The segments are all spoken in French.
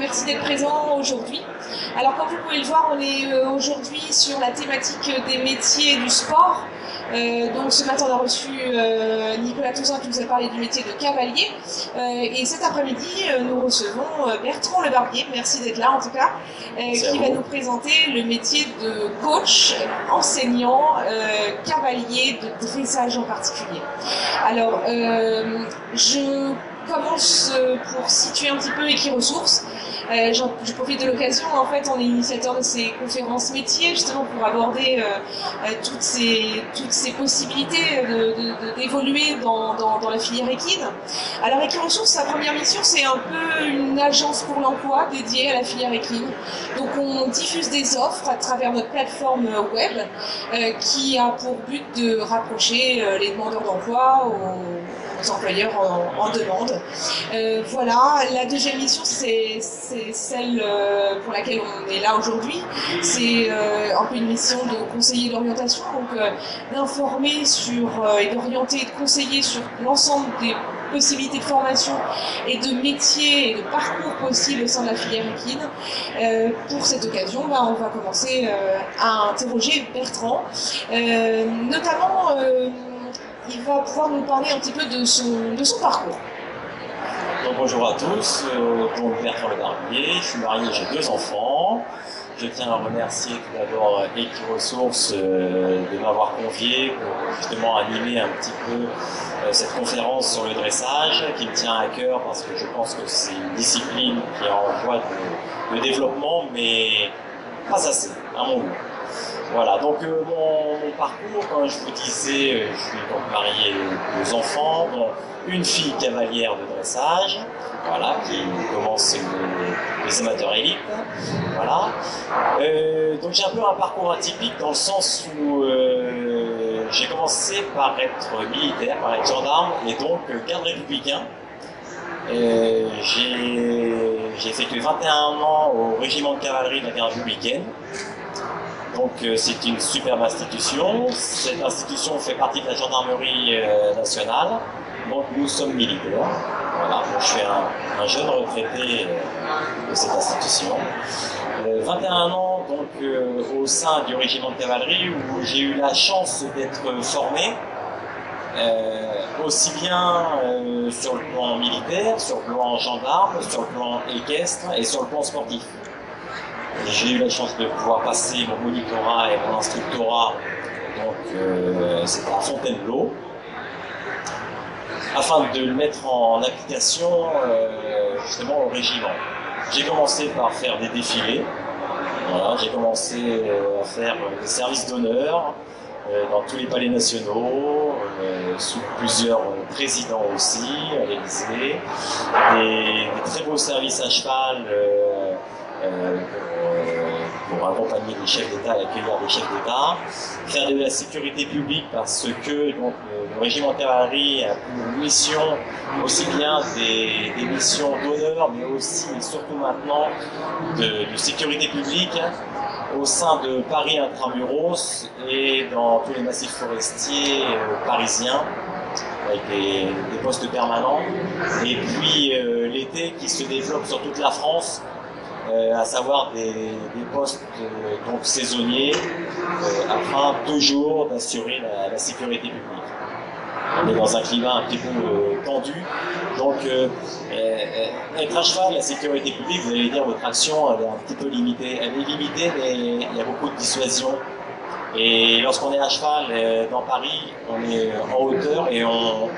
merci d'être présent aujourd'hui. Alors comme vous pouvez le voir, on est aujourd'hui sur la thématique des métiers du sport. Donc ce matin on a reçu Nicolas Touzin qui nous a parlé du métier de cavalier. Et cet après-midi nous recevons Bertrand Le Barbier, merci d'être là en tout cas, qui va nous présenter le métier de coach, enseignant, cavalier de dressage en particulier. Alors je commence pour situer un petit peu Equiresources. Je profite de l'occasion, en fait, on est initiateur de ces conférences métiers, justement pour aborder toutes ces possibilités d'évoluer dans la filière équine. Alors Equiresources, sa première mission, c'est un peu une agence pour l'emploi dédiée à la filière équine. Donc on diffuse des offres à travers notre plateforme web qui a pour but de rapprocher les demandeurs d'emploi aux employeurs en demande. Voilà, la deuxième mission, c'est celle pour laquelle on est là aujourd'hui. C'est un peu une mission de conseiller d'orientation, donc d'informer sur et d'orienter et de conseiller sur l'ensemble des possibilités de formation et de métiers et de parcours possibles au sein de la filière équine. Pour cette occasion, on va commencer à interroger Bertrand, notamment il va pouvoir nous parler un petit peu de son parcours. Donc, bonjour à tous, donc Bertrand Le Barbier, je suis marié, j'ai 2 enfants. Je tiens à remercier tout d'abord Equiresources de m'avoir convié pour justement animer un petit peu cette conférence sur le dressage qui me tient à cœur parce que je pense que c'est une discipline qui est en voie de développement, mais pas assez, à mon goût. Voilà, donc mon parcours, comme je vous disais, je suis donc marié, 2 enfants, dont une fille cavalière de dressage, voilà, qui commence les amateurs élites, voilà. Donc j'ai un peu un parcours atypique dans le sens où j'ai commencé par être militaire, par être gendarme et donc garde républicain. J'ai effectué 21 ans au régiment de cavalerie de la garde républicaine. Donc c'est une superbe institution. Cette institution fait partie de la gendarmerie nationale. Donc nous sommes militaires. Voilà, donc, je suis un jeune retraité de cette institution. 21 ans donc au sein du régiment de cavalerie où j'ai eu la chance d'être formé aussi bien sur le plan militaire, sur le plan gendarme, sur le plan équestre et sur le plan sportif. J'ai eu la chance de pouvoir passer mon monitorat et mon instructorat, donc c'était à Fontainebleau, afin de le mettre en application justement au régiment. J'ai commencé par faire des défilés, voilà, j'ai commencé à faire des services d'honneur dans tous les palais nationaux, sous plusieurs présidents aussi, à l'Élysée, des très beaux services à cheval pour accompagner les chefs d'État et accueillir les chefs d'État, faire de la sécurité publique parce que donc, le régiment de cavalerie a pour mission aussi bien des missions d'honneur, mais aussi et surtout maintenant de sécurité publique au sein de Paris Intramuros et dans tous les massifs forestiers parisiens avec des postes permanents. Et puis l'été qui se développe sur toute la France, à savoir des postes donc saisonniers afin toujours d'assurer la sécurité publique. On est dans un climat un petit peu tendu, donc être à cheval, la sécurité publique, vous allez dire votre action elle est un petit peu limitée. Elle est limitée, mais il y a beaucoup de dissuasion. Et lorsqu'on est à cheval dans Paris, on est en hauteur et on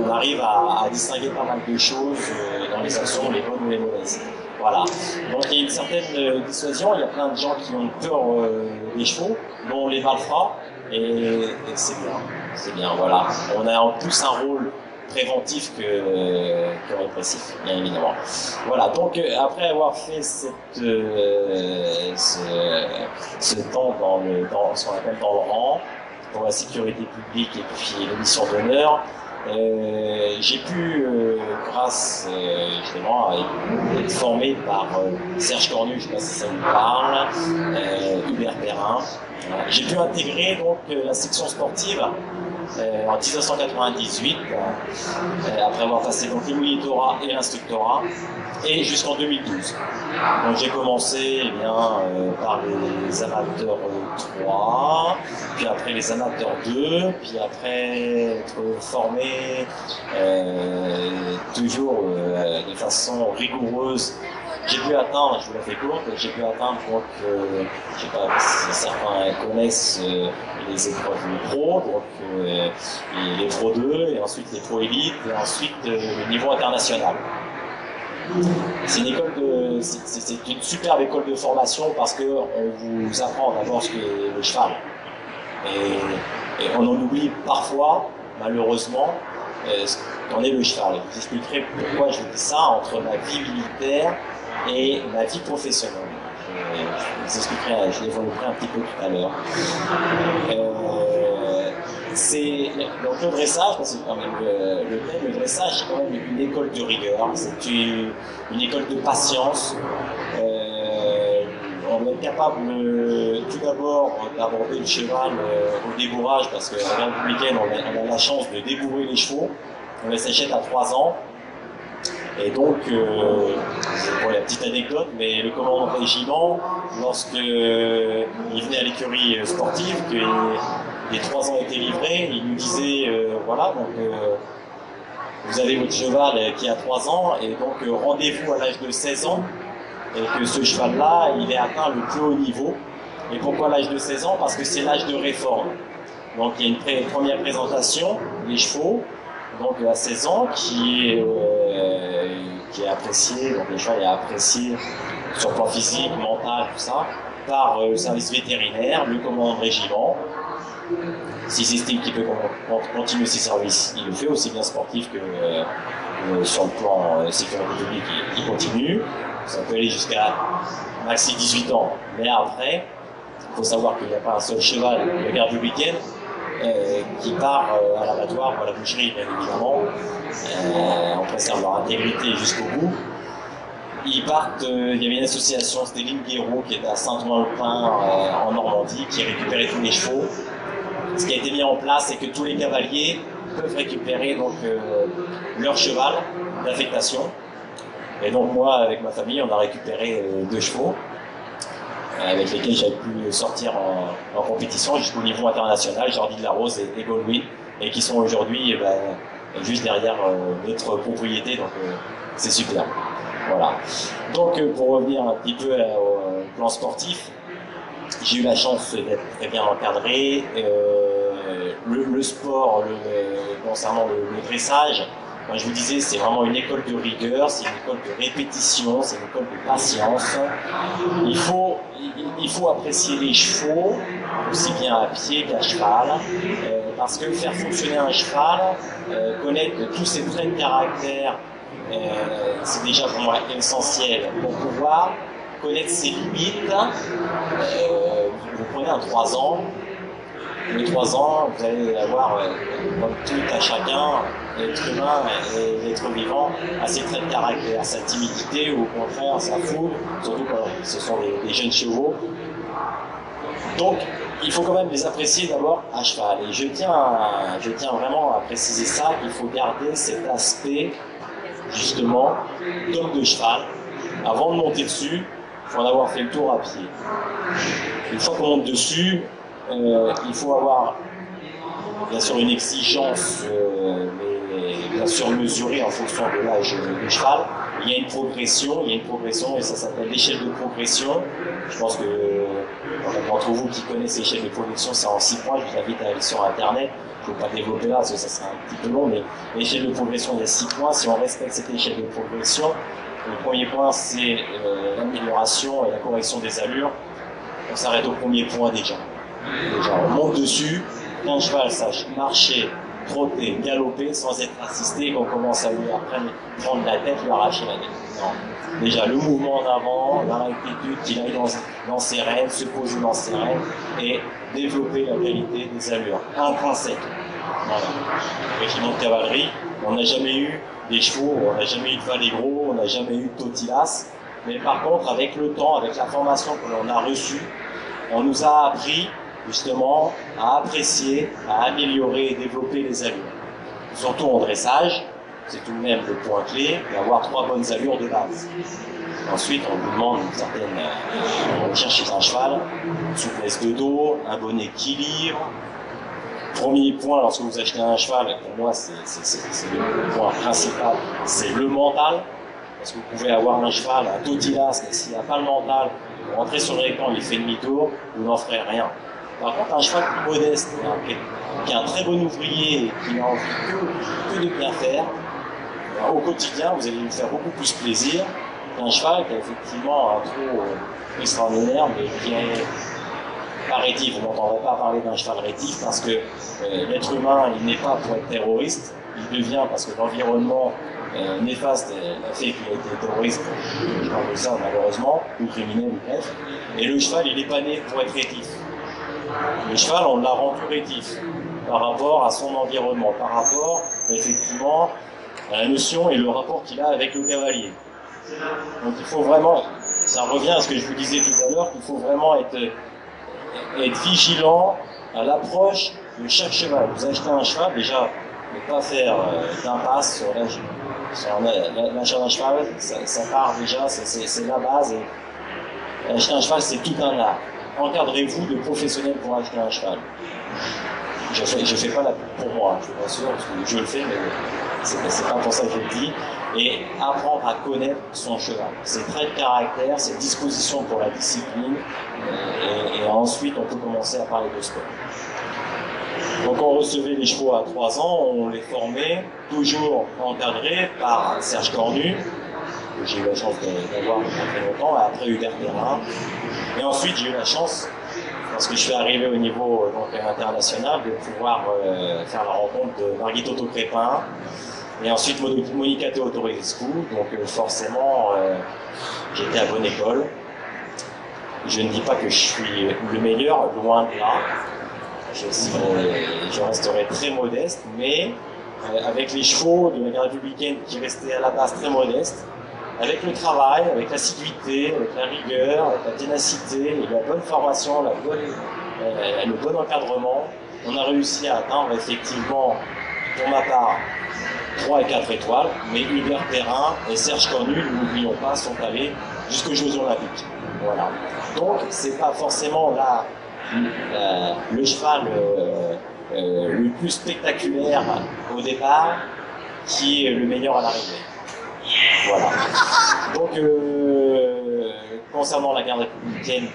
arrive à distinguer pas mal de choses dans les actions, les bonnes ou les mauvaises. Voilà. Donc il y a une certaine dissuasion, il y a plein de gens qui ont peur des chevaux, dont les malfrats, et c'est bien, voilà. On a en plus un rôle préventif que répressif, bien évidemment. Voilà, donc après avoir fait ce temps dans ce qu'on appelle dans le rang, pour la sécurité publique et puis les missions d'honneur, j'ai pu, grâce justement à être formé par Serge Cornu, je ne sais pas si ça vous parle, Hubert Perrin, j'ai pu intégrer donc la section sportive en 1998, après avoir passé donc le monitorat et l'instructorat, et jusqu'en 2012. Donc j'ai commencé eh bien, par les amateurs 3, puis après les amateurs 2, puis après être formé toujours de façon rigoureuse. J'ai pu atteindre, je vous la fais courte, j'ai pu atteindre donc, je sais pas si certains connaissent les épreuves pro, donc les Pro 2, et ensuite les Pro Élite, et ensuite le niveau international. C'est une superbe école de formation parce qu'on vous apprend d'abord ce qu'est le cheval. Et on en oublie parfois, malheureusement, ce qu'en est le cheval. Je vous expliquerai pourquoi je vous dis ça entre ma vie militaire et ma vie professionnelle. Je vous expliquerai, je développerai un petit peu tout à l'heure. Donc le dressage, parce que quand même, le dressage, c'est quand même une école de rigueur, c'est une école de patience. On doit être capable tout d'abord d'aborder le cheval au débourrage, parce qu'à la Républicaine, on a la chance de débourrer les chevaux. On les achète à 3 ans. Et donc, pour la petite anecdote, mais le commandant de régiment, lorsque il venait à l'écurie sportive, que les 3 ans étaient livrés, il nous disait, voilà, donc vous avez votre cheval qui a 3 ans, et donc rendez-vous à l'âge de 16 ans, et que ce cheval-là, il est atteint le plus haut niveau. Et pourquoi l'âge de 16 ans? Parce que c'est l'âge de réforme. Donc il y a une première présentation, les chevaux, donc à 16 ans, qui est apprécié, donc le cheval est apprécié sur le plan physique, mental, tout ça, par le service vétérinaire, le commandant de régiment. S'il estime qu'il peut continuer ses services, il le fait, aussi bien sportif que sur le plan sécurité publique, il continue. Ça peut aller jusqu'à maxi 18 ans. Mais après, il faut savoir qu'il n'y a pas un seul cheval de garde républicaine qui part à l'abattoir ou à la boucherie, bien évidemment. On préserve leur intégrité jusqu'au bout. Ils partent, il y avait une association, c'était l'Inguero, qui était à Saint-Ouen-le-Pin en Normandie, qui récupérait tous les chevaux. Ce qui a été mis en place, c'est que tous les cavaliers peuvent récupérer donc, leur cheval d'affectation. Et donc moi, avec ma famille, on a récupéré 2 chevaux avec lesquels j'avais pu sortir en compétition jusqu'au niveau international, Jordi de la Rose et Goldwyn, et qui sont aujourd'hui juste derrière notre propriété, donc c'est super. Voilà. Donc pour revenir un petit peu au plan sportif, j'ai eu la chance d'être très bien encadré. Le sport, concernant le dressage, moi, je vous disais, c'est vraiment une école de rigueur, c'est une école de répétition, c'est une école de patience. Il faut apprécier les chevaux, aussi bien à pied qu'à cheval, parce que faire fonctionner un cheval, connaître tous ses traits de caractère, c'est déjà pour moi essentiel pour pouvoir connaître ses limites. Vous prenez un 3 ans, les 3 ans, vous allez avoir, comme tout à chacun, l'être humain et l'être vivant, à ses traits de caractère, sa timidité ou au contraire sa fougue, surtout quand ce sont des jeunes chevaux. Donc, il faut quand même les apprécier d'abord à cheval. Et je tiens vraiment à préciser ça, qu'il faut garder cet aspect, justement, d'homme de cheval. Avant de monter dessus, il faut en avoir fait le tour à pied. Une fois qu'on monte dessus, il faut avoir bien sûr une exigence, mais bien sûr mesurée en fonction de l'âge du cheval. Il y a une progression et ça s'appelle l'échelle de progression. Je pense que d'entre vous qui connaissez l'échelle de progression, c'est en 6 points. Je vous invite à aller sur internet. Je ne vais pas développer là parce que ça sera un petit peu long, mais l'échelle de progression, il y a 6 points. Si on respecte cette échelle de progression, le premier point c'est l'amélioration et la correction des allures. On s'arrête au premier point déjà. On monte dessus, qu'un cheval sache marcher, trotter, galoper sans être assisté, qu'on commence à lui prendre la tête, lui arracher la tête. Non. Déjà le mouvement en avant, la rectitude, qu'il aille dans ses rênes, se poser dans ses rênes et développer la qualité des allures. Un point sec. Voilà. Régiment de cavalerie, on n'a jamais eu des chevaux, on n'a jamais eu de valets gros, on n'a jamais eu de totilas. Mais par contre, avec le temps, avec la formation que l'on a reçue, on nous a appris justement à apprécier, à améliorer et développer les allures. Surtout en dressage, c'est tout de même le point clé d'avoir 3 bonnes allures de base. Ensuite, on vous demande une certaine, on cherche chez un cheval, une souplesse de dos, un bon équilibre. Premier point, lorsque vous achetez un cheval, pour moi c'est le point principal, c'est le mental. Parce que vous pouvez avoir un cheval, un totilas, mais s'il n'a pas le mental, vous rentrez sur le rectangle, il fait demi-tour, vous n'en ferez rien. Par contre, un cheval plus modeste, qui est un très bon ouvrier et qui n'a envie que de bien faire, au quotidien, vous allez lui faire beaucoup plus plaisir qu'un cheval qui a effectivement un trot extraordinaire, mais qui est pas rétif. Vous n'entendrez pas parler d'un cheval rétif parce que l'être humain, il n'est pas pour être terroriste, il devient parce que l'environnement néfaste a fait qu'il a été terroriste, je parle de ça malheureusement, ou criminel ou bref, et le cheval, il n'est pas né pour être rétif. Le cheval, on l'a rendu rétif par rapport à son environnement, par rapport effectivement à la notion et le rapport qu'il a avec le cavalier. Donc il faut vraiment, ça revient à ce que je vous disais tout à l'heure, qu'il faut vraiment être vigilant à l'approche de chaque cheval. Vous achetez un cheval, déjà, ne pas faire d'impasse sur l'achat d'un cheval, ça part déjà, c'est la base. Et acheter un cheval, c'est tout un art. Encadrez-vous de professionnels pour acheter un cheval. Je fais pas la pub pour moi, je vous rassure, parce que je le fais, mais c'est pas pour ça que je le dis. Et apprendre à connaître son cheval, ses traits de caractère, ses dispositions pour la discipline, et ensuite on peut commencer à parler de sport. Donc on recevait les chevaux à 3 ans, on les formait, toujours encadrés par Serge Cornu, que j'ai eu la chance d'avoir pendant très longtemps, et après Hubert Perrin. Et ensuite j'ai eu la chance, parce que je suis arrivé au niveau international, de pouvoir faire la rencontre de Margit Otto-Crépin, et ensuite Monica Teodorescu, donc forcément j'étais à bonne école. Je ne dis pas que je suis le meilleur, loin de là. Je resterai très modeste, mais avec les chevaux de la garde républicaine qui restaient à la base très modestes, avec le travail, avec l'assiduité, avec la rigueur, avec la ténacité, et la bonne formation, le bon encadrement, on a réussi à atteindre effectivement, pour ma part, 3 et 4 étoiles, mais Hubert Perrin et Serge Cornu, n'oublions pas, sont allés jusqu'aux Jeux Olympiques. Voilà. Donc, c'est pas forcément là le cheval le plus spectaculaire au départ qui est le meilleur à l'arrivée. Voilà. Donc, concernant la garde républicaine,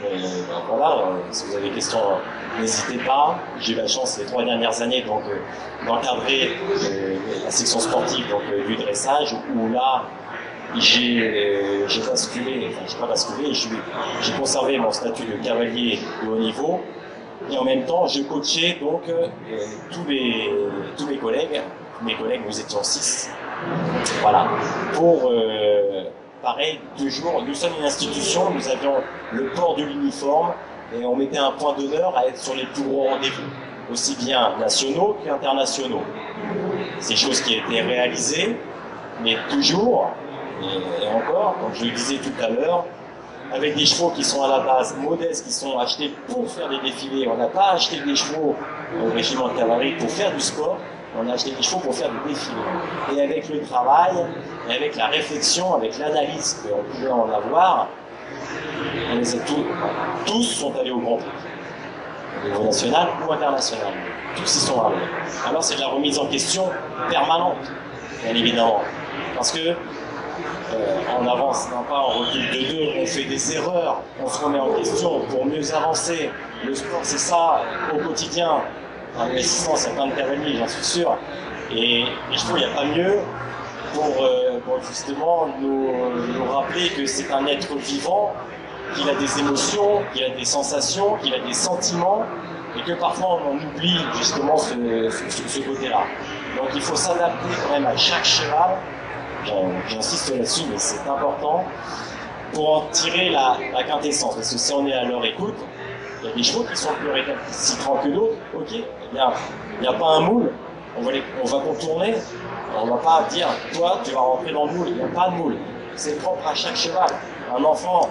voilà, si vous avez des questions, n'hésitez pas. J'ai eu la chance les 3 dernières années d'encadrer la section sportive du dressage, où là j'ai basculé, enfin j'ai pas basculé, j'ai conservé mon statut de cavalier de haut niveau, et en même temps je coachais donc tous mes collègues, nous étions 6, voilà, pour pareil, toujours, nous sommes une institution, nous avions le port de l'uniforme, et on mettait un point d'honneur à être sur les plus gros rendez-vous, aussi bien nationaux qu'internationaux. C'est chose qui a été réalisée, mais toujours, et encore, comme je le disais tout à l'heure, avec des chevaux qui sont à la base modestes, qui sont achetés pour faire des défilés. On n'a pas acheté des chevaux au régiment de cavalerie pour faire du sport, on a acheté des chevaux pour faire des défilés. Et avec le travail, et avec la réflexion, avec l'analyse qu'on pouvait en avoir, on les a tous sont allés au Grand Prix, au niveau national ou international. Tous y sont arrivés. Alors c'est de la remise en question permanente, bien évidemment. Parce que on avance, non pas on recule de 2, on fait des erreurs, on se remet en question pour mieux avancer. Le sport, c'est ça, au quotidien. En l'assistance, il y a plein de cavaliers, j'en suis sûr. Et je trouve qu'il n'y a pas mieux pour justement nous rappeler que c'est un être vivant, qu'il a des émotions, qu'il a des sensations, qu'il a des sentiments, et que parfois on oublie justement ce côté-là. Donc il faut s'adapter quand même à chaque cheval. J'insiste là-dessus, mais c'est important pour en tirer la quintessence. Parce que si on est à leur écoute, il y a des chevaux qui sont plus récalcitrants que d'autres. Ok, il n'y a pas un moule, on va contourner. On ne va pas dire, toi, tu vas rentrer dans le moule. Il n'y a pas de moule. c'est propre à chaque cheval. Un enfant,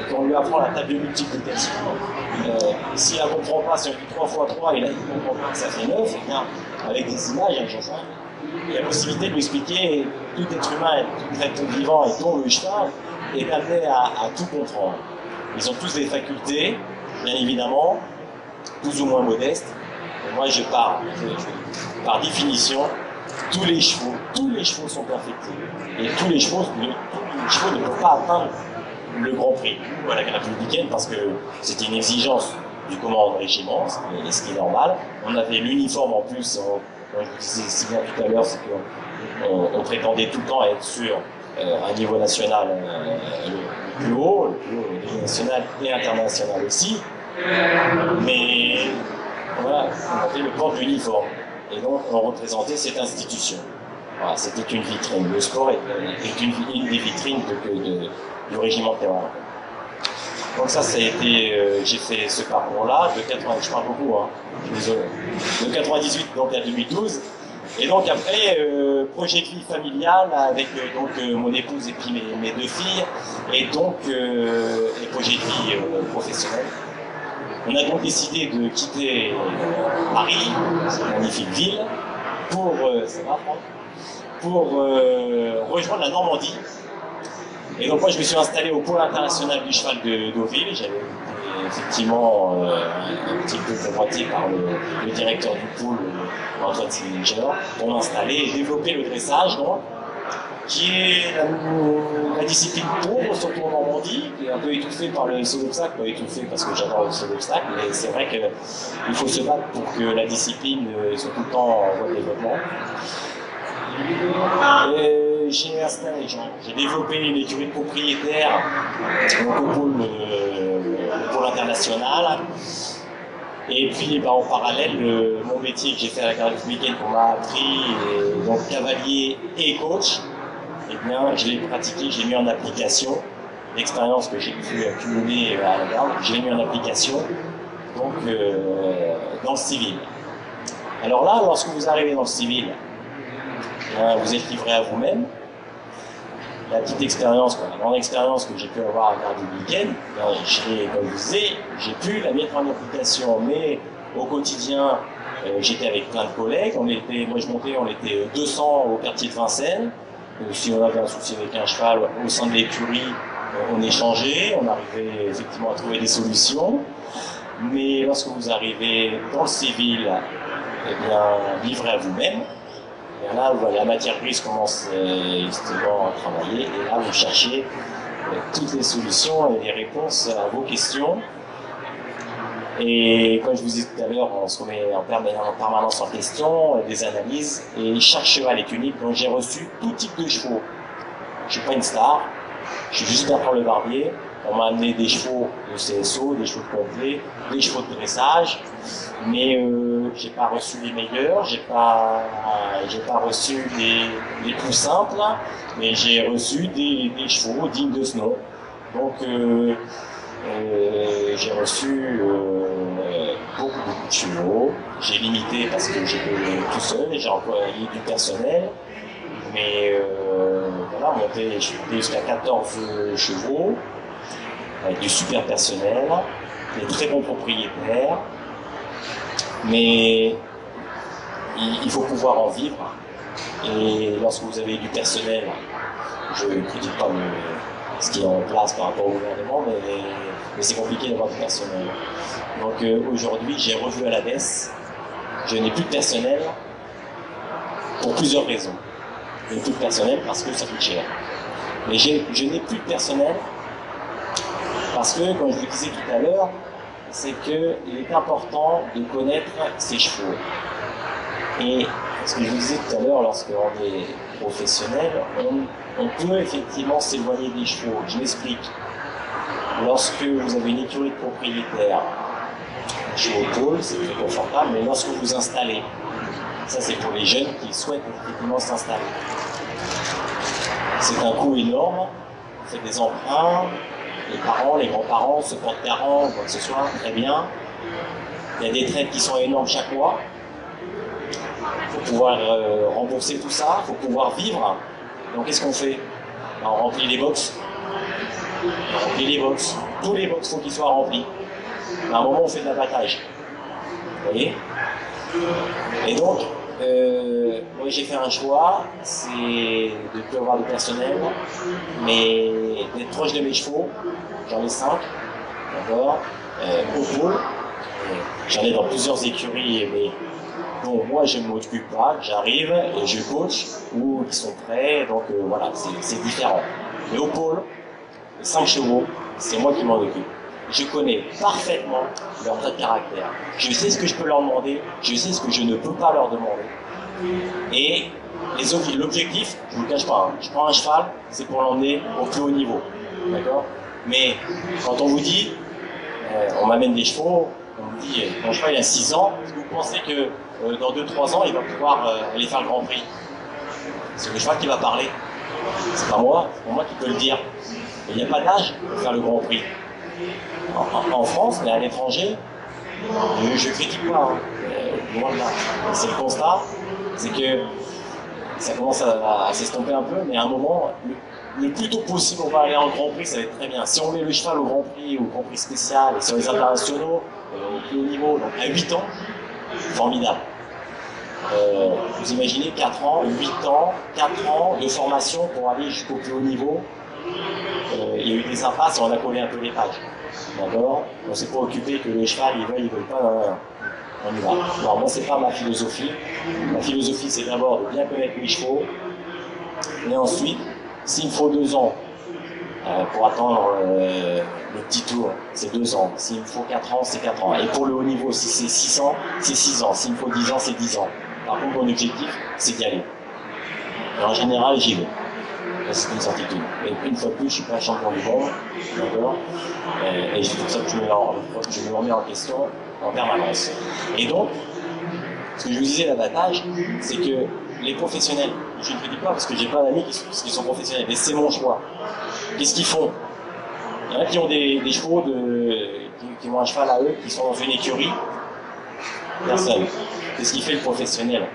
quand on lui apprend la table de multiplication, s'il ne la comprend pas, si on dit 3 x 3, il ne comprend pas que ça fait 9, et bien, avec des images, il y a la possibilité de lui expliquer tout être humain, tout être vivant, et dont le cheval, est amené à tout comprendre. Ils ont tous des facultés, bien évidemment, plus ou moins modestes. Et moi, par définition, tous les chevaux sont perfectibles. Et tous les chevaux ne peuvent pas atteindre le Grand Prix ou à la grade républicaine parce que c'était une exigence du commandant de régiment, ce qui est normal. On avait l'uniforme en plus, comme je vous disais si bien tout à l'heure, c'est qu'on prétendait tout le temps être sur un niveau national le plus haut, au niveau national et international aussi. Mais voilà, on avait le port de l'uniforme. Et donc on représentait cette institution. Voilà, c'était une vitrine. Le sport est une des vitrines du régiment de terroir. Donc ça a été, j'ai fait ce parcours-là, de 80, je parle beaucoup, hein, désolé, de 98 donc à 2012. Et donc après, projet de vie familial avec donc mon épouse et puis mes 2 filles, et donc les projets de vie professionnels. On a donc décidé de quitter Paris, cette magnifique ville, pour rejoindre la Normandie. Et donc moi je me suis installé au pôle international du cheval de Deauville. J'avais été effectivement un petit peu convoité par le directeur du pôle, Antoine Sillinger, pour m'installer et développer le dressage, donc, qui est la discipline pauvre, surtout en Normandie, qui est un peu étouffée par le saut d'obstacle, pas étouffée parce que j'adore le saut d'obstacle, mais c'est vrai qu'il faut se battre pour que la discipline soit tout le temps en voie de développement. J'ai développé une écurie de propriétaires au pôle international. Et puis en parallèle, mon métier que j'ai fait à la garde républicaine qu'on m'a appris, donc cavalier et coach, eh bien je l'ai pratiqué, j'ai mis en application l'expérience que j'ai pu accumuler à la garde, je l'ai mis en application donc dans le civil. Alors là, lorsque vous arrivez dans le civil, vous êtes livré à vous-même. La petite expérience, la grande expérience que j'ai pu avoir à la garde républicaine, comme je vous disais, j'ai pu la mettre en application, mais au quotidien, j'étais avec plein de collègues. Moi je montais, on était 200 au quartier de Vincennes. Si on avait un souci avec un cheval au sein de l'écurie, on échangeait, on arrivait effectivement à trouver des solutions. Mais lorsque vous arrivez dans le civil, eh bien, livré à vous-même, et là, la matière grise commence justement à travailler, et là, vous cherchez toutes les solutions et les réponses à vos questions. Et comme je vous disais tout à l'heure, on se remet en permanence en question, des analyses, et chaque cheval est unique. Donc j'ai reçu tout type de chevaux. Je ne suis pas une star, je suis juste Bertrand Le Barbier. On m'a amené des chevaux de CSO, des chevaux de complet, des chevaux de dressage, mais j'ai pas reçu les meilleurs, j'ai pas reçu les plus simples, mais j'ai reçu des chevaux dignes de ce nom. Donc j'ai reçu beaucoup de chevaux. J'ai limité parce que j'étais tout seul et j'ai employé du personnel. Mais voilà, je suis monté jusqu'à 14 chevaux, avec du super personnel, des très bons propriétaires. Mais il faut pouvoir en vivre. Et lorsque vous avez du personnel, je ne critique pas ce qui est en place par rapport au gouvernement, mais c'est compliqué d'avoir du personnel. Donc aujourd'hui, j'ai revu à la baisse. Je n'ai plus de personnel pour plusieurs raisons. Je n'ai plus de personnel parce que ça coûte cher. Mais je n'ai plus de personnel parce que, comme je vous disais tout à l'heure, c'est qu'il est important de connaître ses chevaux. Et ce que je vous disais tout à l'heure, lorsqu'on est professionnel, on peut effectivement s'éloigner des chevaux. Je m'explique. Lorsque vous avez une écurie de propriétaires, les chevaux au pôle, c'est très confortable, mais lorsque vous vous installez, ça c'est pour les jeunes qui souhaitent effectivement s'installer. C'est un coût énorme, vous faites des emprunts, les parents, les grands-parents se portent garant, quoi que ce soit, très bien. Il y a des traites qui sont énormes chaque mois. Il faut pouvoir rembourser tout ça, il faut pouvoir vivre. Donc qu'est-ce qu'on fait? on remplit les box. On remplit les box. Tous les box, il faut qu'ils soient remplis. À un moment, on fait de l'abattage. Vous voyez? Et donc, moi j'ai fait un choix, c'est de ne plus avoir de personnel, mais d'être proche de mes chevaux. J'en ai 5, d'accord, au pôle. J'en ai dans plusieurs écuries, mais bon, moi je ne m'occupe pas, j'arrive et je coach, ou ils sont prêts, donc voilà, c'est différent. Mais au pôle, 5 chevaux, c'est moi qui m'en occupe. Je connais parfaitement leur trait de caractère. Je sais ce que je peux leur demander, je sais ce que je ne peux pas leur demander. Et l'objectif, je ne vous le cache pas, hein, je prends un cheval, c'est pour l'emmener au plus haut niveau. D'accord? Mais quand on vous dit, on m'amène des chevaux, on me dit, mon cheval il a 6 ans, est-ce que vous pensez que dans 2-3 ans, il va pouvoir aller faire le Grand Prix? C'est le cheval qui va parler. C'est pas moi, c'est pour moi qui peut le dire. Il n'y a pas d'âge pour faire le Grand Prix. En France, mais à l'étranger, je critique pas, hein, loin de là. C'est le constat, c'est que ça commence à s'estomper un peu, mais à un moment, le plus tôt possible, on va aller en Grand Prix, ça va être très bien. Si on met le cheval au Grand Prix, au Grand Prix spécial, et sur les internationaux, au plus haut niveau, donc à 8 ans, formidable. Vous imaginez 4 ans, 8 ans, 4 ans de formation pour aller jusqu'au plus haut niveau. Il y a eu des impasses et on a collé un peu les pages. D'accord? On s'est pas occupé que le cheval, il veut pas, on y va. Alors moi, c'est pas ma philosophie. Ma philosophie, c'est d'abord de bien connaître les chevaux, et ensuite, s'il me faut 2 ans pour attendre le petit tour, c'est 2 ans. S'il me faut 4 ans, c'est 4 ans. Et pour le haut niveau, si c'est 6 ans, c'est 6 ans. S'il me faut 10 ans, c'est 10 ans. Par contre, mon objectif, c'est d'y aller. Et en général, j'y vais. C'est une certitude. Et une fois de plus, je suis pas champion du monde, d'accord, et c'est pour ça que je me remets en question en permanence. Et donc, ce que je vous disais, l'abattage, c'est que les professionnels, je ne le dis pas parce que j'ai pas d'amis qui sont professionnels, mais c'est mon choix. Qu'est-ce qu'ils font? Il y en a qui ont des chevaux, qui ont un cheval à eux, qui sont dans une écurie. Personne. Qu'est-ce qu'il fait le professionnel?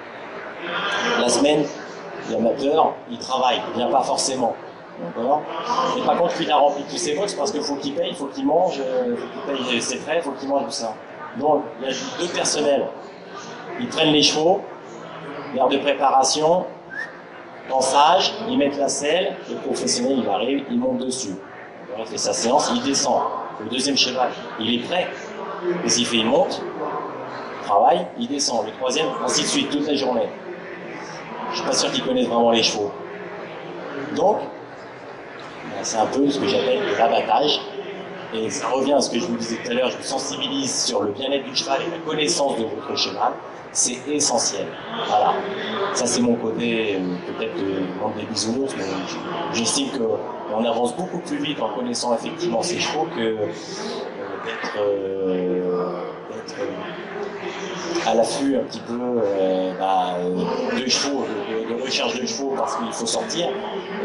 La semaine, l'amateur, il travaille, il ne vient pas forcément. Et par contre, il a rempli tous ses box parce qu'il faut qu'il paye, il faut qu'il mange, il faut qu'il paye ses frais, il faut qu'il mange tout ça. Donc, il y a 2 personnels. Ils prennent les chevaux, l'heure de préparation, pensage, ils mettent la selle, le professionnel, il arrive, il monte dessus. Il fait sa séance, il descend. Le deuxième cheval, il est prêt. Et s'il fait, il monte, il travaille, il descend. Le troisième, ainsi de suite, toute la journée. Je ne suis pas sûr qu'ils connaissent vraiment les chevaux. Donc, c'est un peu ce que j'appelle de l'abattage. Et ça revient à ce que je vous disais tout à l'heure, je vous sensibilise sur le bien-être du cheval et la connaissance de votre cheval. C'est essentiel. Voilà. Ça, c'est mon côté, peut-être, monde des bisounours, mais j'estime qu'on avance beaucoup plus vite en connaissant effectivement ces chevaux que d'être à l'affût un petit peu de chevaux, de recherche de chevaux parce qu'il faut sortir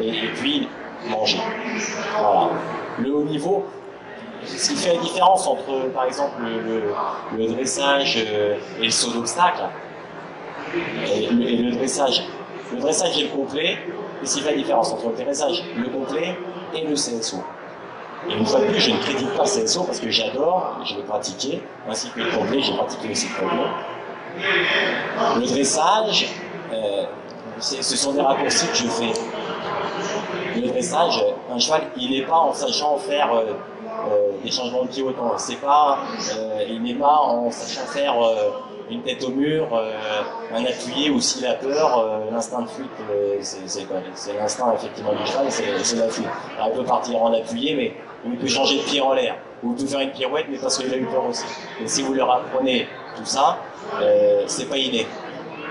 et puis manger. Voilà. Le haut niveau, ce qui fait la différence entre, par exemple, le dressage et le saut d'obstacle et le dressage. Le dressage et le complet, et ce qui fait la différence entre le dressage, le complet et le CSO. Et une fois de plus, je ne critique pas le CSO parce que j'adore, je l'ai pratiqué, ainsi que le complet, j'ai pratiqué aussi le complet. Le dressage, ce sont des raccourcis que je fais. Le dressage, un cheval, il n'est pas en sachant faire des changements de pied autant. Il n'est pas en sachant faire une tête au mur, un appuyé, ou s'il a peur, l'instinct de fuite, c'est l'instinct effectivement du cheval, c'est la fuite. Alors, il peut partir en appuyé, mais il peut changer de pied en l'air, ou il peut faire une pirouette, mais parce qu'il a eu peur aussi. Et si vous leur apprenez tout ça, c'est pas inné.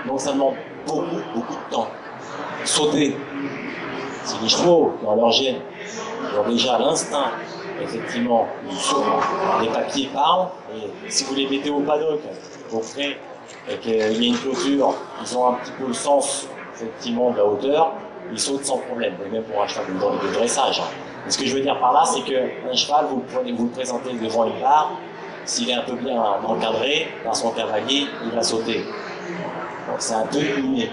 Donc ça demande beaucoup de temps. Sauter. Si les chevaux, dans leur gène, ils ont déjà l'instinct, effectivement, les papiers parlent, et si vous les mettez au paddock, au frais, et qu'il y a une clôture, ils ont un petit peu le sens, effectivement, de la hauteur, ils sautent sans problème, et même pour un cheval de dressage. Et ce que je veux dire par là, c'est qu'un cheval, vous le présentez devant une barre, s'il est un peu bien encadré par son cavalier, il va sauter. Donc c'est un peu inné.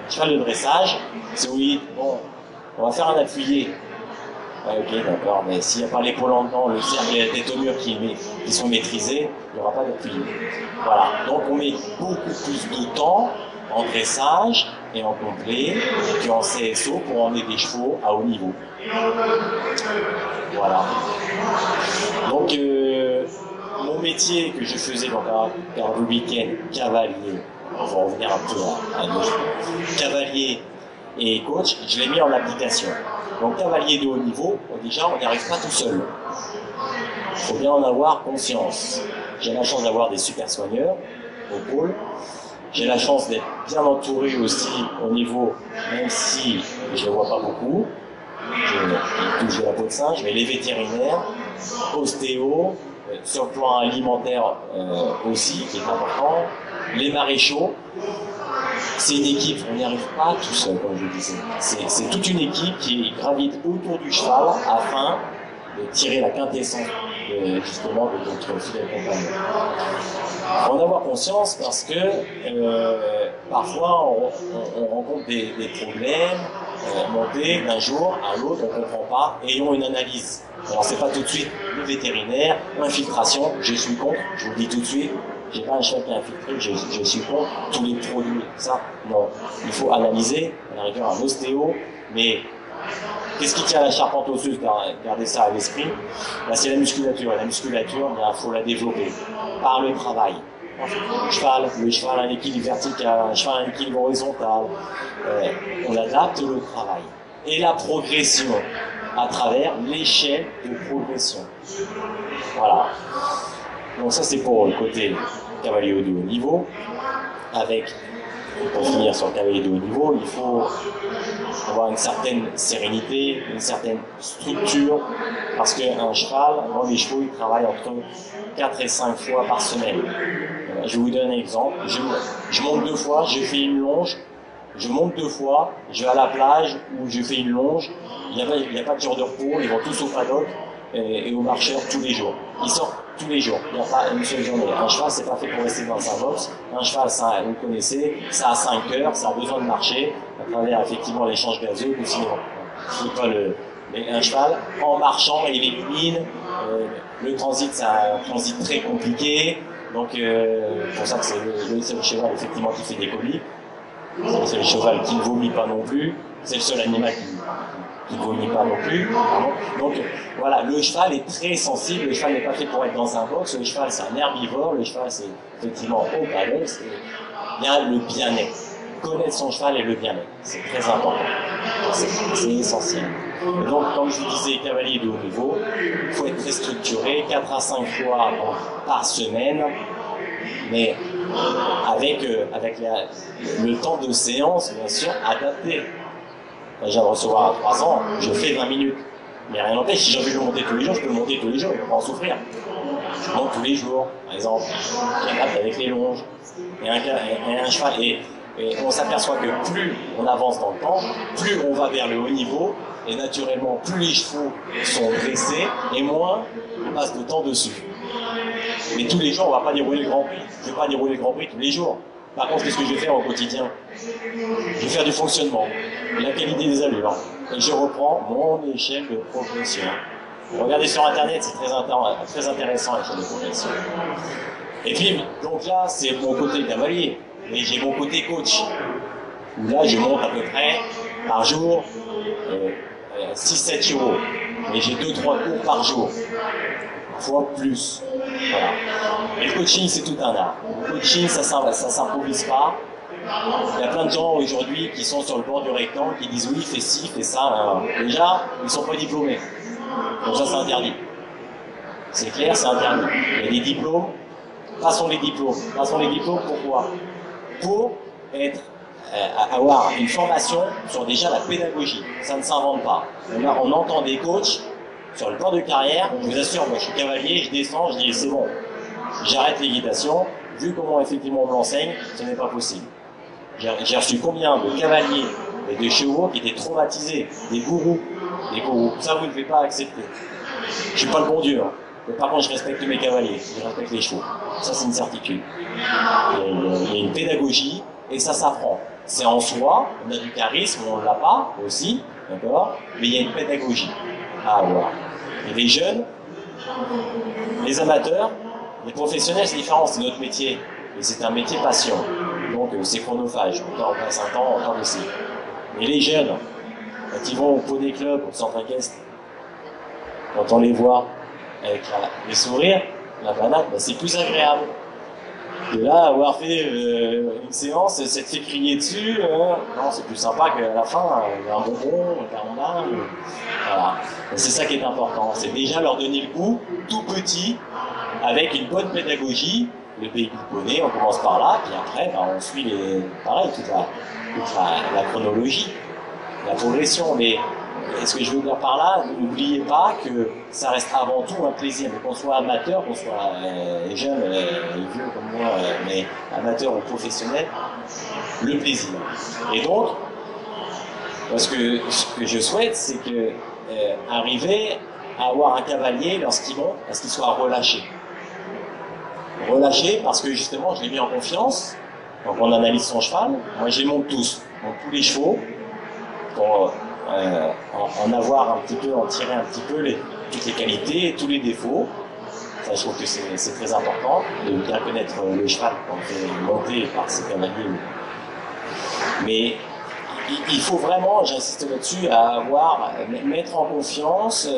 Le cheval de dressage, si vous dites, bon, On va faire un appuyé. Ouais, ok, d'accord, mais s'il n'y a pas l'épaule en dedans, le cercle et la tête au mur qui sont maîtrisés, il n'y aura pas d'appuyé. Voilà, donc on met beaucoup plus de temps en dressage et en complet qu'en CSO pour emmener des chevaux à haut niveau. Voilà. Donc, mon métier que je faisais dans le week-end, cavalier, on va revenir un peu à nos chevaux, cavalier et coach, je l'ai mis en application. Donc cavalier de haut niveau, déjà on n'y arrive pas tout seul. Il faut bien en avoir conscience. J'ai la chance d'avoir des super soigneurs au pôle. J'ai la chance d'être bien entouré aussi au niveau, même si je ne le vois pas beaucoup, je touche de la peau de singe, mais les vétérinaires, ostéo, sur le plan alimentaire aussi, qui est important, les maréchaux. C'est une équipe, on n'y arrive pas tout seul, comme je le disais. C'est toute une équipe qui gravite autour du cheval afin de tirer la quintessence justement de notre fidèle compagnon. Il faut en avoir conscience parce que parfois on rencontre des problèmes montés d'un jour à l'autre, on ne comprend pas, ayons une analyse. Alors c'est pas tout de suite le vétérinaire, infiltration, je suis contre, je vous le dis tout de suite. J'ai pas un cheval qui est infiltré, je suis contre tous les produits. Ça, non. Il faut analyser, on arrive à un ostéo, mais qu'est-ce qui tient la charpente osseuse? Gardez ça à l'esprit. Là, c'est la musculature. Et la musculature, il faut la développer par le travail. Le cheval a un équilibre vertical, un cheval a un équilibre horizontal. On adapte le travail. Et la progression à travers l'échelle de progression. Voilà. Donc ça c'est pour le côté cavalier de haut niveau. Pour finir sur le cavalier de haut niveau, il faut avoir une certaine sérénité, une certaine structure, parce qu'un cheval, les chevaux, ils travaillent entre 4 et 5 fois par semaine. Je vais vous donner un exemple. Je monte 2 fois, je fais une longe, je monte 2 fois, je vais à la plage où je fais une longe, il n'y a pas de jour de repos, ils vont tous au paddock et aux marcheurs tous les jours. Ils sortent tous les jours, il n'y a pas une seule journée. Un cheval, c'est pas fait pour rester dans un box. Un cheval, ça, vous connaissez, ça a 5 heures, ça a besoin de marcher à travers effectivement l'échange gazeux ou sinon. Un cheval, en marchant, il élimine. Le transit, c'est un transit très compliqué. Donc, c'est pour ça que c'est le seul cheval effectivement qui fait des coliques. C'est le cheval qui ne vomit pas non plus. C'est le seul animal qui ne vomit pas non plus. Donc voilà, le cheval est très sensible. Le cheval n'est pas fait pour être dans un box. Le cheval, c'est un herbivore. Le cheval, c'est effectivement au paddock. Il y a le bien-être. Connaître son cheval et le bien-être. C'est très important. C'est essentiel. Et donc, comme je vous disais, cavalier de haut niveau, il faut être très structuré, 4 à 5 fois par semaine, mais avec le temps de séance, bien sûr, adapté. Je viens de recevoir à 3 ans, je fais 20 minutes. Mais rien n'empêche, si j'ai envie de le monter tous les jours, je peux le monter tous les jours, il ne va pas en souffrir. Je monte tous les jours, par exemple, j'adapte avec les longes, et un cheval. Et on s'aperçoit que plus on avance dans le temps, plus on va vers le haut niveau, et naturellement, plus les chevaux sont dressés, et moins on passe de temps dessus. Mais tous les jours, on ne va pas dérouler le Grand Prix. Je ne vais pas dérouler le Grand Prix tous les jours. Par contre, qu'est-ce que je vais faire au quotidien? Je vais faire du fonctionnement, la qualité des allures, et je reprends mon échelle de progression. Regardez sur Internet, c'est très intéressant l'échelle de progression. Et puis, donc là, c'est mon côté cavalier. Et j'ai mon côté coach, où là je monte à peu près par jour 6-7 chevaux. Mais j'ai 2-3 cours par jour, fois plus. Voilà. Et le coaching, c'est tout un art. Le coaching, ça s'improvise pas. Il y a plein de gens aujourd'hui qui sont sur le bord du rectangle, qui disent oui, fais ci, fais ça. Déjà, ils ne sont pas diplômés. Donc ça, c'est interdit. C'est clair, c'est interdit. Il y a des diplômes. Passons les diplômes. Passons les diplômes, pourquoi? Pour avoir une formation sur déjà la pédagogie. Ça ne s'invente pas. On entend des coachs sur le plan de carrière. Je vous assure, moi je suis cavalier, je descends, je dis c'est bon, j'arrête l'équitation. Vu comment effectivement on me l'enseigne, ce n'est pas possible. J'ai reçu combien de cavaliers et de chevaux qui étaient traumatisés, des gourous. Ça vous ne devez pas accepter. Je ne suis pas le bon Dieu. Hein. Mais par contre, je respecte mes cavaliers, je respecte les chevaux. Ça, c'est une certitude. Il y a une pédagogie et ça s'apprend. C'est en soi, on a du charisme, on ne l'a pas aussi, d'accord? Mais il y a une pédagogie à avoir. Et les jeunes, les amateurs, les professionnels, c'est différent, c'est notre métier. Et c'est un métier passion. Donc c'est chronophage, on passe un temps, encore aussi. Et les jeunes, quand ils vont au Poney Club, au centre équestre, quand on les voit avec les sourires, la banane, ben, c'est plus agréable. Et là, avoir fait une séance, ça te fait crier dessus, non, c'est plus sympa qu'à la fin, un bonbon, un camembert. Voilà. C'est ça qui est important, c'est déjà leur donner le goût, tout petit, avec une bonne pédagogie. Le baby poney, on commence par là, puis après, ben, on suit toute la chronologie, la progression. Mais ce que je veux dire par là, n'oubliez pas que ça reste avant tout un plaisir, mais qu'on soit amateur, qu'on soit jeune, vieux comme moi, mais amateur ou professionnel, le plaisir. Et donc, ce que je souhaite, c'est que arriver à avoir un cavalier lorsqu'il monte, à ce qu'il soit relâché. Relâché parce que justement, je l'ai mis en confiance, donc on analyse son cheval, moi je les monte tous, donc tous les chevaux, pour en avoir un petit peu, en tirer un petit peu toutes les qualités et tous les défauts. Ça, je trouve que c'est très important de bien connaître le cheval quand on fait monter par ses cavaliers. Mais il faut vraiment, j'insiste là-dessus, mettre en confiance,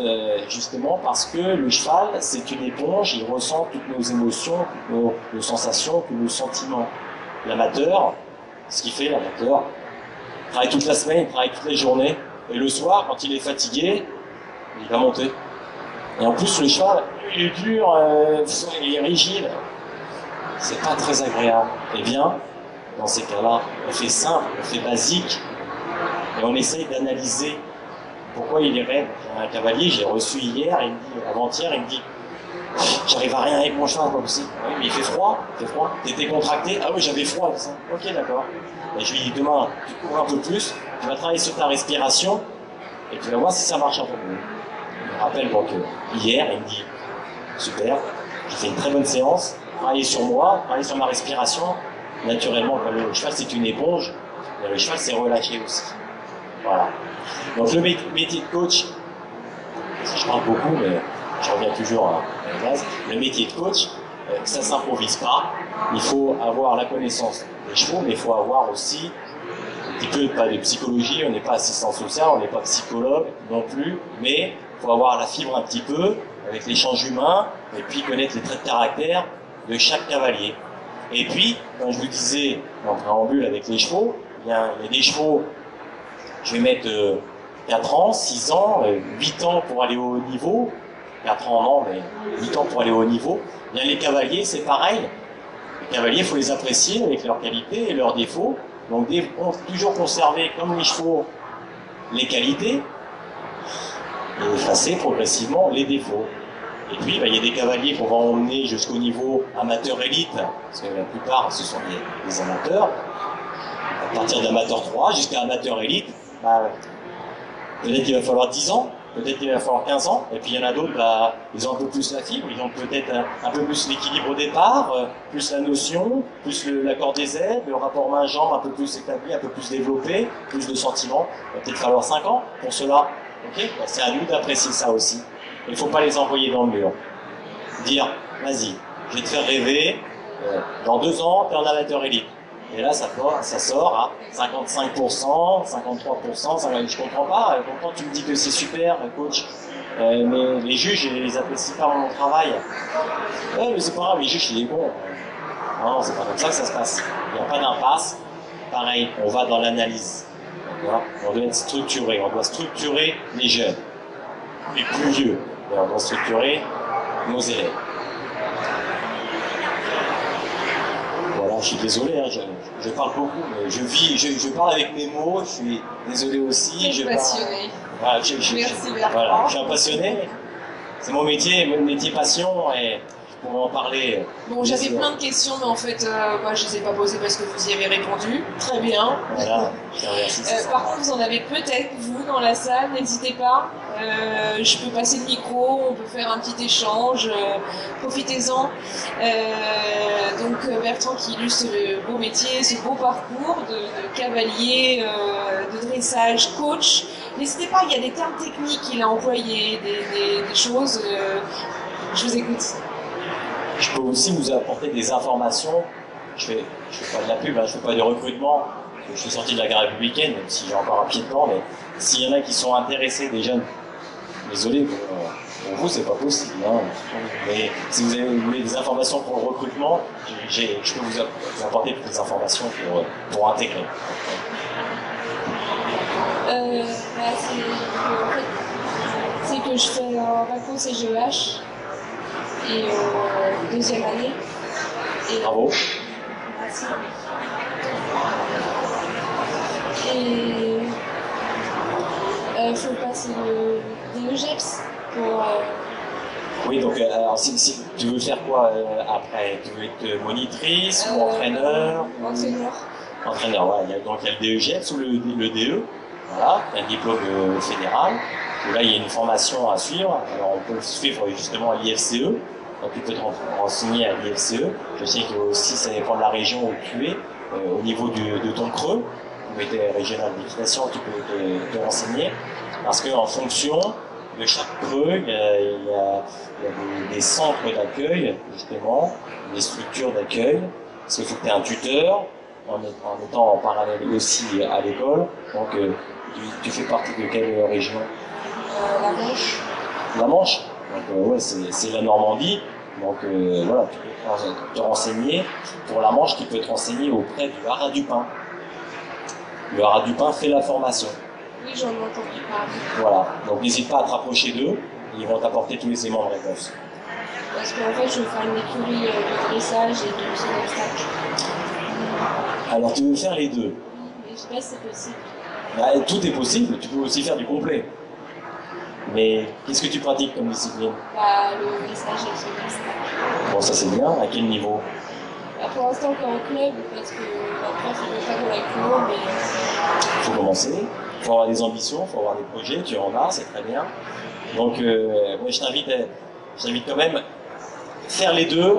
justement parce que le cheval, c'est une éponge, il ressent toutes nos émotions, toutes nos sensations, tous nos sentiments. L'amateur, ce qu'il fait, l'amateur, il travaille toute la semaine, il travaille toute la journée, et le soir, quand il est fatigué, il va monter. Et en plus, le cheval, il est dur, il est rigide. C'est pas très agréable. Eh bien, dans ces cas-là, on fait simple, on fait basique, et on essaye d'analyser pourquoi il est raide. Un cavalier, j'ai reçu hier, avant-hier, il me dit j'arrive à rien avec mon cheval, pas possible. Oui, mais il fait froid, T'étais contracté? Ah oui, j'avais froid. Ok, d'accord. Et je lui dis demain, tu cours un peu plus, tu vas travailler sur ta respiration, et tu vas voir si ça marche un peu mieux. Je me rappelle donc hier, il me dit super, j'ai fait une très bonne séance, travailler sur moi, travailler sur ma respiration. Naturellement, quand le cheval c'est une éponge, le cheval s'est relâché aussi. Voilà. Donc le métier de coach, je parle beaucoup, mais je reviens toujours à la base. Le métier de coach, ça ne s'improvise pas. Il faut avoir la connaissance des chevaux, mais il faut avoir aussi un petit peu pas de psychologie. On n'est pas assistant social, on n'est pas psychologue non plus, mais il faut avoir la fibre un petit peu avec l'échange humain et puis connaître les traits de caractère de chaque cavalier. Et puis, comme je vous disais en préambule avec les chevaux, il y a des chevaux, je vais mettre 4 ans, 6 ans, 8 ans pour aller au haut niveau. 4 ans non, mais 8 ans pour aller au haut niveau. Bien, les cavaliers, c'est pareil. Les cavaliers, il faut les apprécier avec leurs qualités et leurs défauts. Donc, toujours conserver, comme les chevaux, les qualités et effacer progressivement les défauts. Et puis, il y a des cavaliers qu'on va emmener jusqu'au niveau amateur-élite, parce que la plupart, ce sont des amateurs. À partir d'amateur 3 jusqu'à amateur-élite, peut-être qu'il va falloir 10 ans, peut-être qu'il va falloir 15 ans, et puis il y en a d'autres, ils ont un peu plus la fibre, ils ont peut-être un peu plus l'équilibre au départ, plus la notion, plus l'accord des ailes, le rapport main-jambe un peu plus établi, un peu plus développé, plus de sentiments. Il va peut-être falloir 5 ans pour cela. Okay, c'est à nous d'apprécier ça aussi. Il ne faut pas les envoyer dans le mur. Dire, vas-y, je vais te faire rêver, dans 2 ans, tu es en amateur élite. Et là, ça sort à 55%, 53%, je comprends pas. Pourtant, tu me dis que c'est super, coach. Mais les juges, ils apprécient pas mon travail. Ouais, mais c'est pas grave, les juges, il est bon. Non, c'est pas comme ça que ça se passe. Il n'y a pas d'impasse. Pareil, on va dans l'analyse. On doit être structuré. On doit structurer les jeunes, les plus vieux. Et on doit structurer nos élèves. Voilà, je suis désolé, hein, je parle beaucoup, mais je parle avec mes mots, je suis désolé aussi. Je suis passionné. Voilà, merci Bertrand. Voilà, je suis un passionné, c'est mon métier passion, et je pourrais en parler. Bon, j'avais plein de questions, mais en fait, moi, je ne les ai pas posées parce que vous y avez répondu. Très bien. Voilà, je te remercie. Par contre, vous en avez peut-être, vous, dans la salle, n'hésitez pas. Je peux passer le micro, on peut faire un petit échange, profitez-en. Donc, Bertrand qui illustre ce beau métier, ce beau parcours de cavalier, de dressage, coach. N'hésitez pas, il y a des termes techniques qu'il a employés, des choses. Je vous écoute. Je peux aussi vous apporter des informations. Je fais pas de la pub, hein, je fais pas de recrutement. Je suis sorti de la gare républicaine, même si j'ai encore un pied dedans, mais s'il y en a qui sont intéressés, des jeunes, désolé, pour vous, c'est pas possible. Hein. Mais si vous voulez des informations pour le recrutement, je peux vous apporter toutes les informations pour intégrer. C'est que je fais Vaco CGEH et deuxième année. Et, bravo. Merci. Et il faut passer des EGEPS pour... Oui, donc alors, si tu veux faire quoi après? Tu veux être monitrice ou entraîneur? Entraîneur, voilà. Donc il y a le DEGEPS ou le DE, voilà, un diplôme fédéral. Où là, il y a une formation à suivre. Alors, on peut suivre justement à l'IFCE. Donc, tu peux te renseigner à l'IFCE. Je sais que aussi, ça dépend de la région où tu es, au niveau de ton creux. Comité régional d'équitation, tu peux te renseigner. Parce qu'en fonction de chaque creux, il y a des centres d'accueil, justement, des structures d'accueil. Parce qu'il faut que tu aies un tuteur, en étant en parallèle aussi à l'école. Donc, tu fais partie de quelle région? La Manche. La Manche. Donc, ouais, c'est la Normandie. Donc, voilà, tu peux te renseigner. Pour la Manche, tu peux te renseigner auprès du Haras du Pin. Le Haras du Pin fait la formation. Oui, j'en ai entendu parler. Voilà. Donc, n'hésite pas à te rapprocher d'eux. Ils vont t'apporter tous les éléments de réponse. Parce qu'en fait, je veux faire une écurie de dressage et de saut d'obstacle. Alors, tu veux faire les deux? Mais je sais pas si c'est possible. Bah, tout est possible. Tu peux aussi faire du complet. Mais qu'est-ce que tu pratiques comme discipline? Le dressage et le saut d'obstacle. Bon, ça c'est bien. À quel niveau? Pour l'instant, encore en club, parce que après, il faut pas qu'on aille plus loin, mais... Il faut commencer. Il faut avoir des ambitions, il faut avoir des projets. Tu en as, c'est très bien. Donc, moi, je t'invite quand même à faire les deux.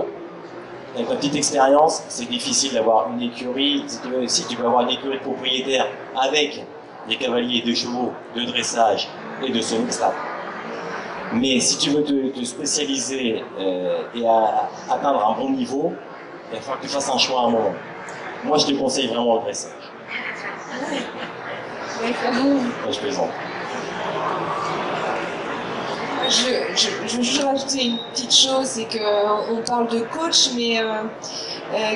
Avec ma petite expérience, c'est difficile d'avoir une écurie. Si tu veux avoir une écurie de propriétaire avec des cavaliers, des chevaux, de dressage et de saut d'obstacle. Mais si tu veux te spécialiser et atteindre un bon niveau, il va falloir que tu fasses un choix à un moment. Moi, je te conseille vraiment le dressage. Moi, je plaisante. Je veux juste rajouter une petite chose, c'est qu'on parle de coach, mais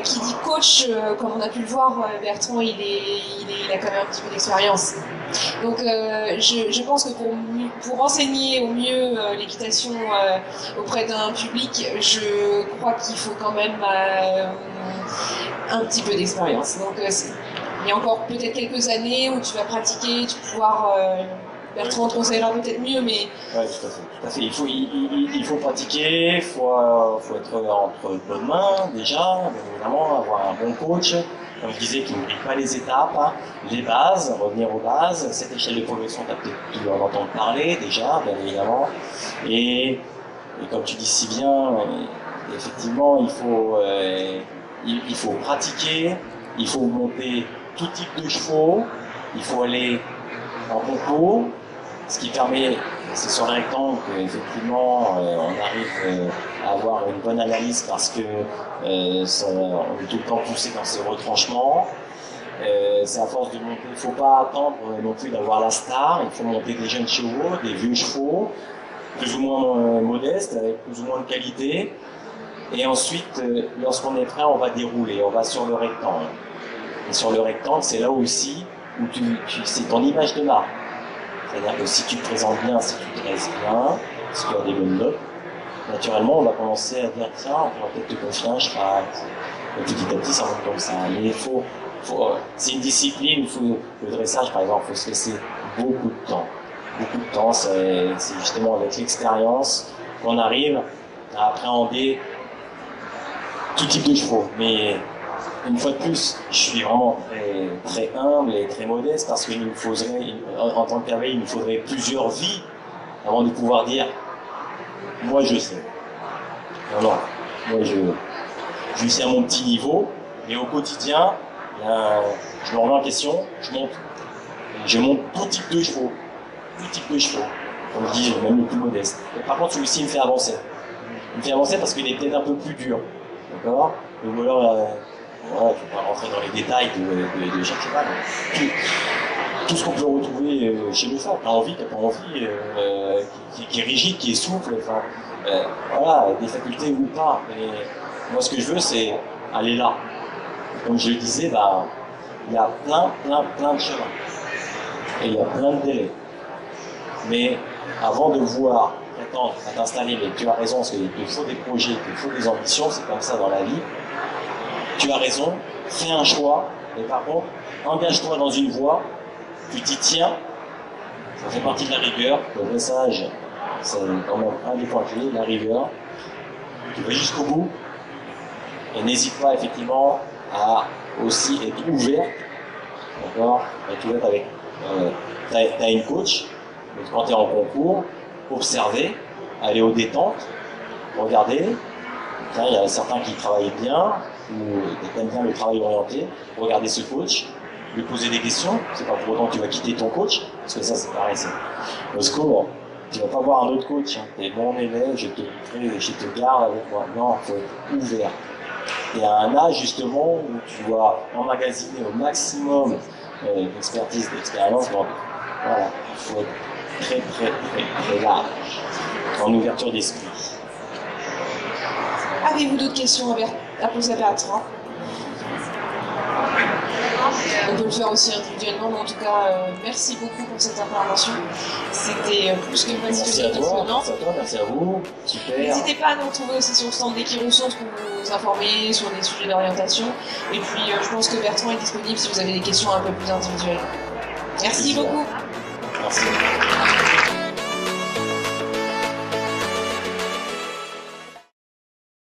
qui dit coach, comme on a pu le voir, Bertrand, il a quand même un petit peu d'expérience. Donc je pense que pour enseigner au mieux l'équitation auprès d'un public, je crois qu'il faut quand même un petit peu d'expérience. Donc il y a encore peut-être quelques années où tu vas pratiquer, tu vas pouvoir... Bertrand te conseillera peut-être mieux, mais... Oui, tout à fait. Il faut pratiquer, il faut être entre de bonnes mains, déjà, bien évidemment, avoir un bon coach, comme je disais, qui n'oublie pas les étapes, hein, les bases, revenir aux bases. Cette échelle de progression, tu as peut-être pu en entendre parler, déjà, bien évidemment. Et comme tu dis si bien, effectivement, il faut pratiquer, il faut monter tout type de chevaux, il faut aller en concours. Ce qui permet, c'est sur le rectangle qu'effectivement on arrive à avoir une bonne analyse parce que on est tout le temps poussé dans ces retranchements. C'est à force de monter, il ne faut pas attendre non plus d'avoir la star, il faut monter des jeunes chevaux, des vieux chevaux, plus ou moins modestes, avec plus ou moins de qualité. Et ensuite, lorsqu'on est prêt, on va dérouler, on va sur le rectangle. Et sur le rectangle, c'est là aussi où c'est ton image de marque. C'est-à-dire que si tu te présentes bien, si tu te dresses bien, si tu as des bonnes notes, naturellement, on va commencer à dire tiens, on va peut-être te confier un cheval. Et petit à petit, ça monte comme ça. Mais c'est une discipline, le dressage, par exemple, il faut se laisser beaucoup de temps. Beaucoup de temps, c'est justement avec l'expérience qu'on arrive à appréhender tout type de chevaux. Mais une fois de plus, je suis vraiment très humble et très modeste parce qu'il nous faudrait, en tant que cavalier, il nous faudrait plusieurs vies avant de pouvoir dire moi je sais. Non, moi je réussis à mon petit niveau, mais au quotidien, je me remets en question, je monte tout type de chevaux, comme je dis, même le plus modeste. Et par contre, celui-ci me fait avancer. Il me fait avancer parce qu'il est peut-être un peu plus dur, d'accord? Ou alors, voilà, je ne vais pas rentrer dans les détails de chaque cheval. Tout ce qu'on peut retrouver chez le cheval, qui a envie, qui n'a pas envie, qui est rigide, qui est souple, enfin, voilà, des facultés ou pas. Et moi, ce que je veux, c'est aller là. Comme je le disais, bah, il y a plein de chemins. Et il y a plein de délais. Mais avant de vouloir prétendre à t'installer, mais tu as raison, parce qu'il te faut des projets, il te faut des ambitions, c'est comme ça dans la vie. Tu as raison, fais un choix, et par contre, engage-toi dans une voie, tu t'y tiens, ça fait partie de la rigueur, le message, c'est quand même un des points clés, la rigueur. Tu vas jusqu'au bout, et n'hésite pas effectivement à aussi être ouvert, d'accord, être ouvert avec, t'as une coach, donc quand tu es en concours, observer, aller aux détentes, regarder, il y a certains qui travaillent bien, ou qui aiment bien le travail orienté, regarder ce coach, lui poser des questions, c'est pas pour autant que tu vas quitter ton coach, parce que ça c'est pareil, c'est au secours, tu vas pas voir un autre coach, hein. T'es mon élève, je te garde avec moi, non, il faut être ouvert. Et à un âge justement où tu dois emmagasiner au maximum d'expertise, d'expérience, donc voilà, il faut être très large, en ouverture d'esprit. Avez-vous d'autres questions à poser à Bertrand? On peut le faire aussi individuellement, mais en tout cas, merci beaucoup pour cette intervention. C'était plus que passionnant. Merci à toi, merci à vous. Super. N'hésitez pas à nous retrouver aussi sur le stand d'Equiresources pour vous informer sur des sujets d'orientation. Et puis, je pense que Bertrand est disponible si vous avez des questions un peu plus individuelles. Merci beaucoup. Merci.